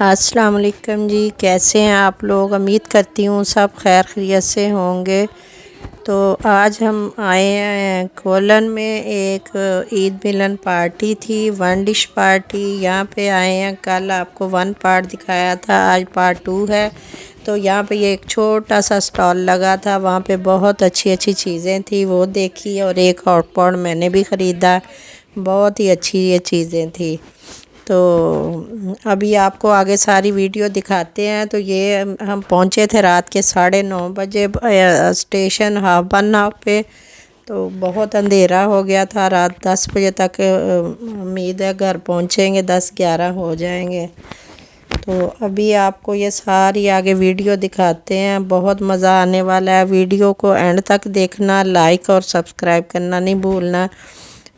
السلام علیکم جی، کیسے ہیں آپ لوگ؟ امید کرتی ہوں سب خیر خیریت سے ہوں گے۔ تو آج ہم آئے ہیں کولن میں، ایک عید ملن پارٹی تھی، ون ڈش پارٹی۔ یہاں پہ آئے ہیں، کل آپ کو 1 پارٹ دکھایا تھا، آج پارٹ 2 ہے۔ تو یہاں پہ ایک چھوٹا سا سٹال لگا تھا، وہاں پہ بہت اچھی اچھی چیزیں تھیں، وہ دیکھی، اور ایک ہاٹ پاٹ میں نے بھی خریدا، بہت ہی اچھی یہ چیزیں تھیں۔ تو ابھی آپ کو آگے ساری ویڈیو دکھاتے ہیں۔ تو یہ ہم پہنچے تھے رات کے 9:30 بجے اسٹیشن ہاؤ پہ، تو بہت اندھیرا ہو گیا تھا، رات 10 بجے تک امید ہے گھر پہنچیں گے، 10-11 ہو جائیں گے۔ تو ابھی آپ کو یہ ساری آگے ویڈیو دکھاتے ہیں، بہت مزہ آنے والا ہے، ویڈیو کو اینڈ تک دیکھنا، لائک اور سبسکرائب کرنا نہیں بھولنا،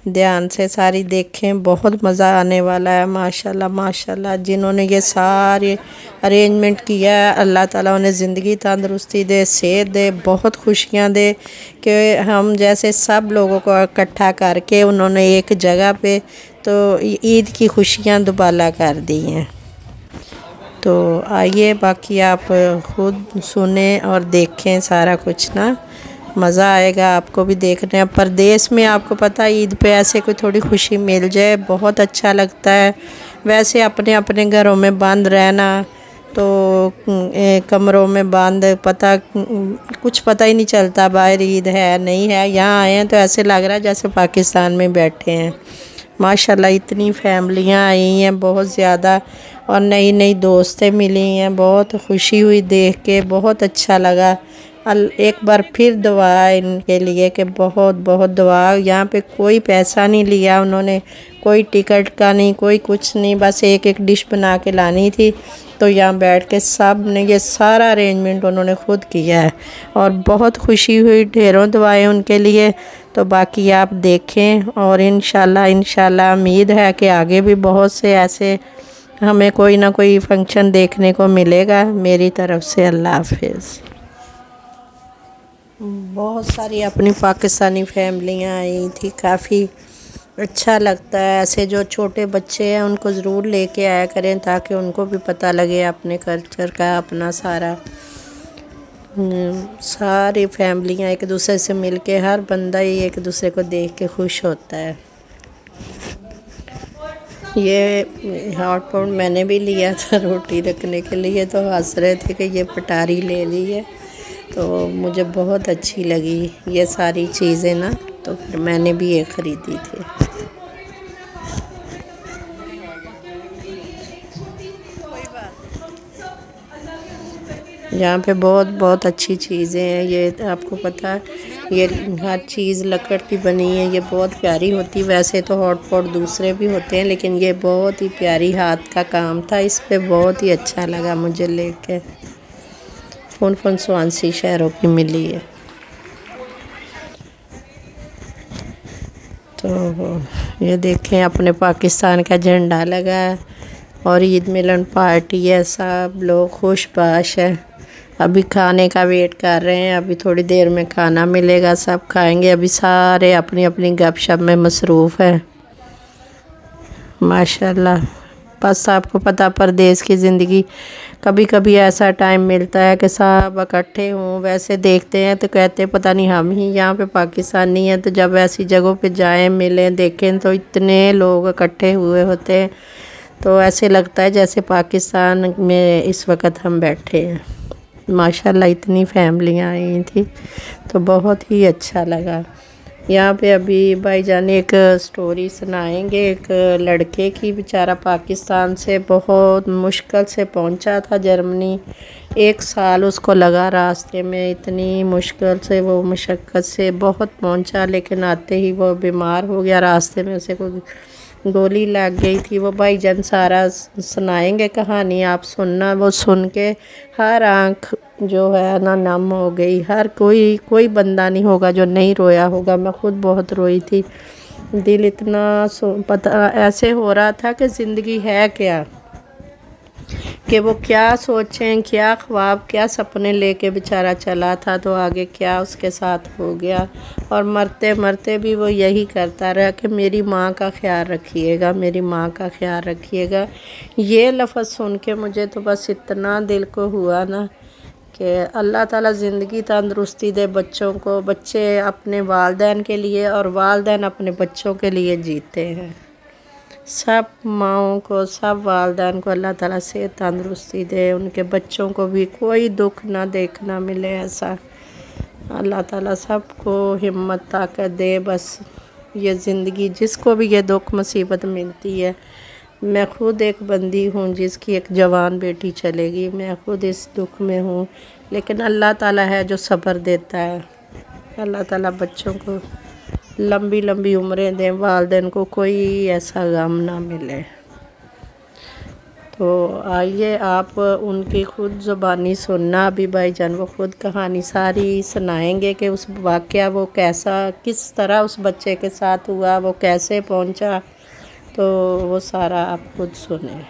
دھیان سے ساری دیکھیں، بہت مزہ آنے والا ہے۔ ماشاءاللہ ماشاءاللہ، جنہوں نے یہ سارے ارینجمنٹ کیا ہے، اللہ تعالیٰ انہیں زندگی تندرستی دے، صحت دے، بہت خوشیاں دے، کہ ہم جیسے سب لوگوں کو اکٹھا کر کے انہوں نے ایک جگہ پہ تو عید کی خوشیاں دوبالا کر دی ہیں۔ تو آئیے، باقی آپ خود سنیں اور دیکھیں سارا کچھ نا، مزہ آئے گا آپ کو بھی دیکھنے۔ پردیس میں آپ کو پتہ عید پہ ایسے کوئی تھوڑی خوشی مل جائے بہت اچھا لگتا ہے۔ ویسے اپنے اپنے گھروں میں بند رہنا، تو کمروں میں بند، کچھ پتہ ہی نہیں چلتا باہر عید ہے نہیں ہے۔ یہاں آئے ہیں تو ایسے لگ رہا ہے جیسے پاکستان میں بیٹھے ہیں۔ ماشاءاللہ اتنی فیملیاں آئی ہیں، بہت زیادہ، اور نئی نئی دوستیں ملی ہیں، بہت خوشی ہوئی دیکھ کے، بہت اچھا لگا۔ ایک بار پھر دعا ہے ان کے لیے کہ بہت بہت دعا۔ یہاں پہ کوئی پیسہ نہیں لیا انہوں نے، کوئی ٹکٹ کا نہیں، کوئی کچھ نہیں، بس ایک ایک ڈش بنا کے لانی تھی۔ تو یہاں بیٹھ کے سب نے یہ سارا ارینجمنٹ انہوں نے خود کیا ہے، اور بہت خوشی ہوئی، ڈھیروں دعائیں ان کے لیے۔ تو باقی آپ دیکھیں، اور انشاءاللہ امید ہے کہ آگے بھی بہت سے ایسے ہمیں کوئی نہ کوئی فنکشن دیکھنے کو ملے گا۔ میری طرف سے اللہ حافظ۔ بہت ساری اپنی پاکستانی فیملیاں آئی تھی، کافی اچھا لگتا ہے۔ ایسے جو چھوٹے بچے ہیں ان کو ضرور لے کے آیا کریں، تاکہ ان کو بھی پتہ لگے اپنے کلچر کا، اپنا ساری فیملیاں ایک دوسرے سے مل کے، ہر بندہ ہی ایک دوسرے کو دیکھ کے خوش ہوتا ہے۔ یہ ہاٹ پاٹ میں نے بھی لیا تھا روٹی رکھنے کے لیے، تو ہنس رہے تھے کہ یہ پٹاری لے لی ہے، تو مجھے بہت اچھی لگی یہ ساری چیزیں نا، تو پھر میں نے بھی یہ خریدی تھی۔ یہاں پہ بہت بہت اچھی چیزیں ہیں، یہ آپ کو پتہ ہے، یہ ہر چیز لکڑ کی بنی ہے، یہ بہت پیاری ہوتی۔ ویسے تو ہاٹ پاٹ دوسرے بھی ہوتے ہیں، لیکن یہ بہت ہی پیاری ہاتھ کا کام تھا، اس پہ بہت ہی اچھا لگا مجھے لے کے۔ فون سوانسی شہروں کی ملی ہے۔ تو یہ دیکھیں، اپنے پاکستان کا جھنڈا لگا ہے، اور عید ملن پارٹی ہے، سب لوگ خوش باش ہیں۔ ابھی کھانے کا ویٹ کر رہے ہیں، ابھی تھوڑی دیر میں کھانا ملے گا، سب کھائیں گے۔ ابھی سارے اپنی اپنی گپ شپ میں مصروف ہیں۔ ماشاءاللہ، بس آپ کو پتہ پردیس کی زندگی، کبھی کبھی ایسا ٹائم ملتا ہے کہ سب اکٹھے ہوں، ویسے دیکھتے ہیں تو کہتے ہیں پتہ نہیں ہم ہی یہاں پہ پاکستانی ہیں، تو جب ایسی جگہوں پہ جائیں، ملیں، دیکھیں، تو اتنے لوگ اکٹھے ہوئے ہوتے ہیں، تو ایسے لگتا ہے جیسے پاکستان میں اس وقت ہم بیٹھے ہیں۔ ماشاءاللہ اتنی فیملیاں آئی تھیں، تو بہت ہی اچھا لگا۔ یہاں پہ ابھی بھائی جان ایک سٹوری سنائیں گے، ایک لڑکے کی، بیچارہ پاکستان سے بہت مشکل سے پہنچا تھا جرمنی، 1 سال اس کو لگا راستے میں، اتنی مشکل سے، وہ مشقت سے بہت پہنچا، لیکن آتے ہی وہ بیمار ہو گیا، راستے میں اسے کوئی گولی لگ گئی تھی۔ وہ بھائی جان سارا سنائیں گے کہانی، آپ سننا، وہ سن کے ہر آنکھ جو ہے نا نم ہو گئی، ہر کوئی بندہ نہیں ہوگا جو نہیں رویا ہوگا۔ میں خود بہت روئی تھی، دل اتنا پتہ ایسے ہو رہا تھا کہ زندگی ہے کیا، کہ وہ کیا سوچیں، کیا خواب، کیا سپنے لے کے بیچارہ چلا تھا، تو آگے کیا اس کے ساتھ ہو گیا۔ اور مرتے مرتے بھی وہ یہی کرتا رہا کہ میری ماں کا خیال رکھیے گا، میری ماں کا خیال رکھیے گا۔ یہ لفظ سن کے مجھے تو بس اتنا دل کو ہوا نا کہ اللہ تعالیٰ زندگی تندرستی دے بچوں کو، بچے اپنے والدین کے لیے اور والدین اپنے بچوں کے لیے جیتے ہیں۔ سب ماؤں کو، سب والدین کو اللہ تعالیٰ سے تندرستی دے، ان کے بچوں کو بھی کوئی دکھ نہ دیکھنا ملے ایسا۔ اللہ تعالیٰ سب کو ہمت طاقت دے۔ بس یہ زندگی جس کو بھی یہ دکھ مصیبت ملتی ہے، میں خود ایک بندی ہوں جس کی ایک جوان بیٹی چلے گی، میں خود اس دکھ میں ہوں، لیکن اللہ تعالیٰ ہے جو صبر دیتا ہے۔ اللہ تعالیٰ بچوں کو لمبی لمبی عمریں دیں، والدین کو کوئی ایسا غم نہ ملے۔ تو آئیے آپ ان کی خود زبانی سننا، ابھی بھائی جان وہ خود کہانی ساری سنائیں گے کہ اس واقعہ وہ کیسا، کس طرح اس بچے کے ساتھ ہوا، وہ کیسے پہنچا، تو وہ سارا آپ خود سنیں۔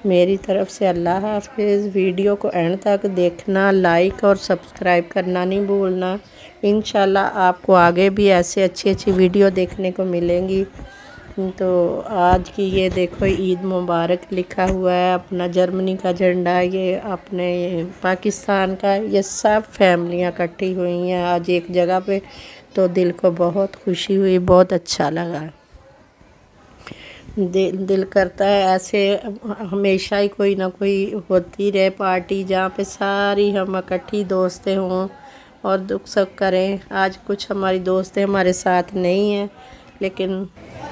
میری طرف سے اللہ حافظ۔ ویڈیو کو اینڈ تک دیکھنا، لائک اور سبسکرائب کرنا نہیں بھولنا۔ انشاءاللہ آپ کو آگے بھی ایسے اچھی اچھی ویڈیو دیکھنے کو ملیں گی۔ تو آج کی یہ دیکھو عید مبارک لکھا ہوا ہے، اپنا جرمنی کا جھنڈا، یہ اپنے پاکستان کا، یہ سب فیملیاں اکٹھی ہوئی ہیں آج ایک جگہ پہ، تو دل کو بہت خوشی ہوئی، بہت اچھا لگا۔ دل کرتا ہے ایسے ہمیشہ ہی کوئی نہ کوئی ہوتی رہے پارٹی جہاں پہ ساری ہم اکٹھی دوستیں ہوں اور دکھ سکھ کریں۔ آج کچھ ہماری دوستیں ہمارے ساتھ نہیں ہیں، لیکن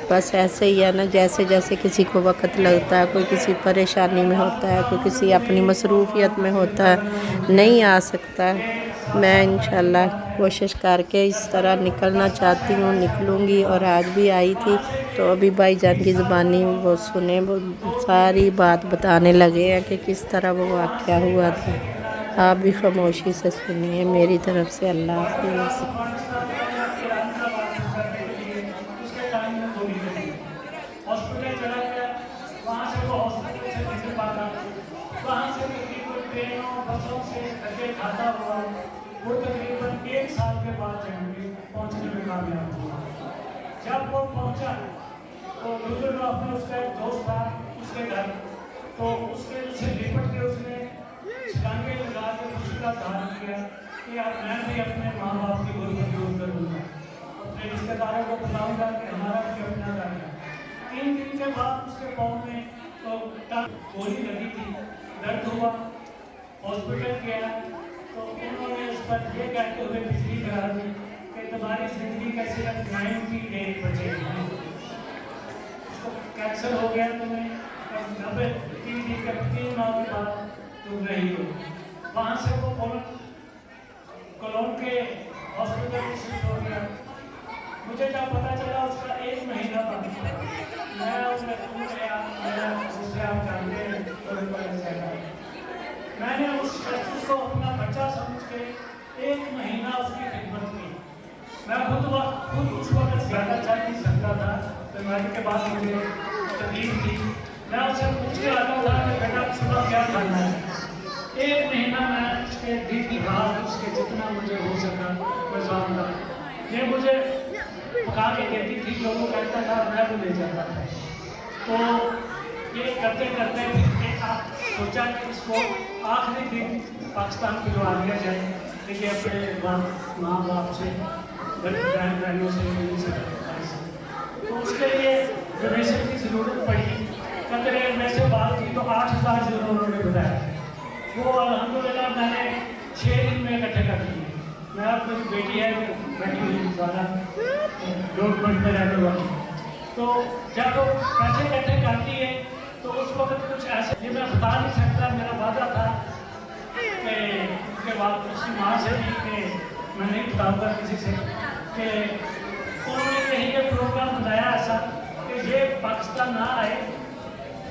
بس ایسے ہی ہے نا، جیسے جیسے کسی کو وقت لگتا ہے، کوئی کسی پریشانی میں ہوتا ہے، کوئی کسی اپنی مصروفیت میں ہوتا ہے، نہیں آ سکتا ہے۔ میں انشاءاللہ کوشش کر کے اس طرح نکلنا چاہتی ہوں، نکلوں گی، اور آج بھی آئی تھی تو ابھی بھائی جان کی زبانی وہ سنیں، وہ ساری بات بتانے لگے ہیں کہ کس طرح وہ واقعہ ہوا تھا۔ آپ بھی خاموشی سے سنیے۔ میری طرف سے اللہ حافظ۔ ہاسپٹل چلا گیا، وہاں سے وہ ہاسپٹل سے نکل پاتا، وہاں سے تقریباً ٹرینوں بسوں سے دھکے کھاتا ہوا وہ تقریباً 1 سال کے بعد جرمنی پہنچنے میں کامیاب ہوا۔ جب وہ پہنچا تو ڈوسلڈورف میں اس کا ایک دوست تھا اس کے گھر، تو اس نے اسے لپٹ کے اس نے چھلانگیں لگا کے خوشی کا اظہار کیا کہ اب میں بھی اپنے ماں باپ کی غربت دور کروں گا، اپنے رشتہ داروں کو بتاؤں گا کہ ہمارا بھی اپنا گھر ہے۔ 3 دن کے بعد اس کے پاؤں میں تو گولی لگی تھی، درد ہوا، ہاسپٹل گیا تو انہوں نے اس پر یہ کہتے ہوئے بجلی کرا دی کہ تمہاری زندگی کا صرف 90 ڈیز بچے ہیں، اس کو کینسر ہو گیا، تمہیں 3 ماہ کے بعد تم رہی ہو۔ وہاں سے وہ کولون کے ہاسپٹل میں شفٹ ہو گیا۔ مجھے جب پتا چلا اس کا 1 مہینہ باقی تھا، میں اسے آپ جانتے ہیں میں نے اس شخص کو اپنا بچہ سمجھ کے 1 مہینہ اس کی خدمت کی۔ میں خود اس وقت زیادہ چل نہیں سکتا تھا، بیماری کے بعد مجھے تکلیف تھی، میں اسے پوچھ کے آتا تھا کہ بیٹا صبح کیا کھانا ہے۔ 1 مہینہ میں اس کے دن رات اس کے جتنا مجھے ہو سکا میں جانتا، یہ مجھے پکا کے دیتی تھی، جو وہ کہتا تھا میں وہ لے جاتا تھا۔ تو یہ کرتے کرتے آپ سوچا کہ اس کو آخری دن پاکستان کی جو آ جائے کہ یہ اپنے ماں باپ سے بہن بہنوں سے مل سکے، تو اس کے لیے ڈونیشن کی ضرورت پڑی۔ قطر میں سے بات کی تو 8,000 یورو انہوں نے بتایا، وہ الحمدللہ میں نے 6 دن میں اکٹھے کر دیے۔ میں آپ کی بیٹی ہے بیٹھی ہوئی زیادہ ڈورمنٹ میں رہنے والی، تو جب وہ پیسے اکٹھے کرتی ہے تو اس وقت کچھ ایسے یہ میں بتا نہیں سکتا، میرا وعدہ تھا کہ اس کے بعد اس کی ماں سے بھی کہ میں نہیں بتاؤں گا کسی سے، کہ انہوں نے کہیں یہ پروگرام بتایا ایسا کہ یہ پاکستان نہ آئے،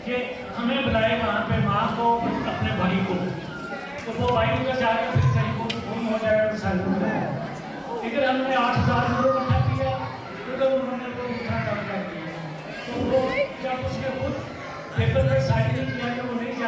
کہ ہمیں بلائے وہاں پہ ماں کو اپنے بھائی کو، تو وہ بھائی ادھر جا کے پھر کہیں گم ہو جائے اور سائل ہو جائے۔ ادھر ہم نے 8,000 یورو اکٹھا کیا، ادھر انہوں نے وہ دوسرا کام کر دیا، تو وہ جب اس نے خود پیپر پہ سائن نہیں کیا تو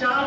4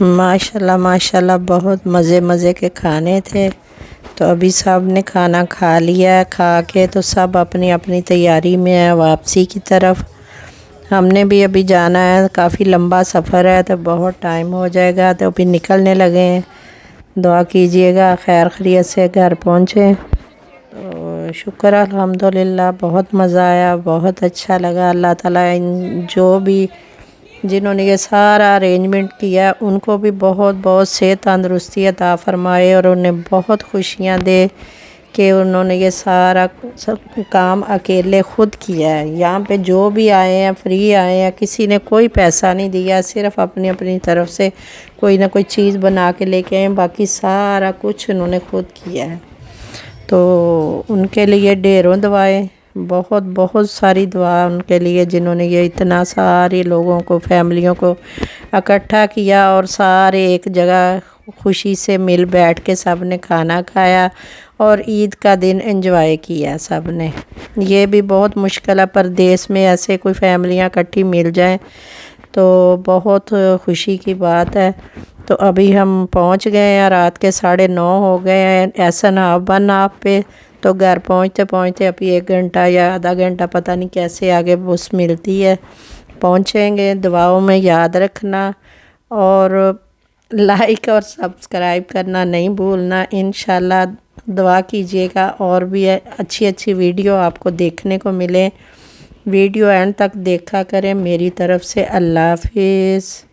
ماشاءاللہ ماشاءاللہ بہت مزے کے کھانے تھے۔ تو ابھی سب نے کھانا کھا لیا ہے، کھا کے تو سب اپنی اپنی تیاری میں ہے واپسی کی طرف۔ ہم نے بھی ابھی جانا ہے، کافی لمبا سفر ہے تو بہت ٹائم ہو جائے گا، تو ابھی نکلنے لگے ہیں۔ دعا کیجیے گا خیر خیریت سے گھر پہنچیں۔ تو شکر الحمدللہ، بہت مزہ آیا، بہت اچھا لگا۔ اللہ تعالیٰ جو بھی جنہوں نے یہ سارا ارینجمنٹ کیا ان کو بھی بہت بہت صحت تندرستی عطا فرمائے، اور انہیں بہت خوشیاں دے کہ انہوں نے یہ سارا کام اکیلے خود کیا ہے۔ یہاں پہ جو بھی آئے ہیں فری آئے ہیں، کسی نے کوئی پیسہ نہیں دیا، صرف اپنی طرف سے کوئی نہ کوئی چیز بنا کے لے کے آئے ہیں، باقی سارا کچھ انہوں نے خود کیا ہے۔ تو ان کے لیے ڈھیروں دعائیں، بہت بہت ساری دعا ان کے لیے جنہوں نے یہ اتنا سارے لوگوں کو، فیملیوں کو اکٹھا کیا، اور سارے ایک جگہ خوشی سے مل بیٹھ کے سب نے کھانا کھایا اور عید کا دن انجوائے کیا سب نے۔ یہ بھی بہت مشکل ہے، پردیس میں ایسے کوئی فیملیاں اکٹھی مل جائیں تو بہت خوشی کی بات ہے۔ تو ابھی ہم پہنچ گئے ہیں، رات کے 9:30 ہو گئے ہیں ایسن بن آپ پہ۔ تو گھر پہنچتے ابھی 1 گھنٹہ یا آدھا گھنٹہ پتہ نہیں کیسے آگے بس ملتی ہے، پہنچیں گے۔ دعاؤں میں یاد رکھنا اور لائک اور سبسکرائب کرنا نہیں بھولنا۔ انشاءاللہ دعا کیجیے گا اور بھی اچھی ویڈیو آپ کو دیکھنے کو ملے۔ ویڈیو اینڈ تک دیکھا کریں۔ میری طرف سے اللہ حافظ۔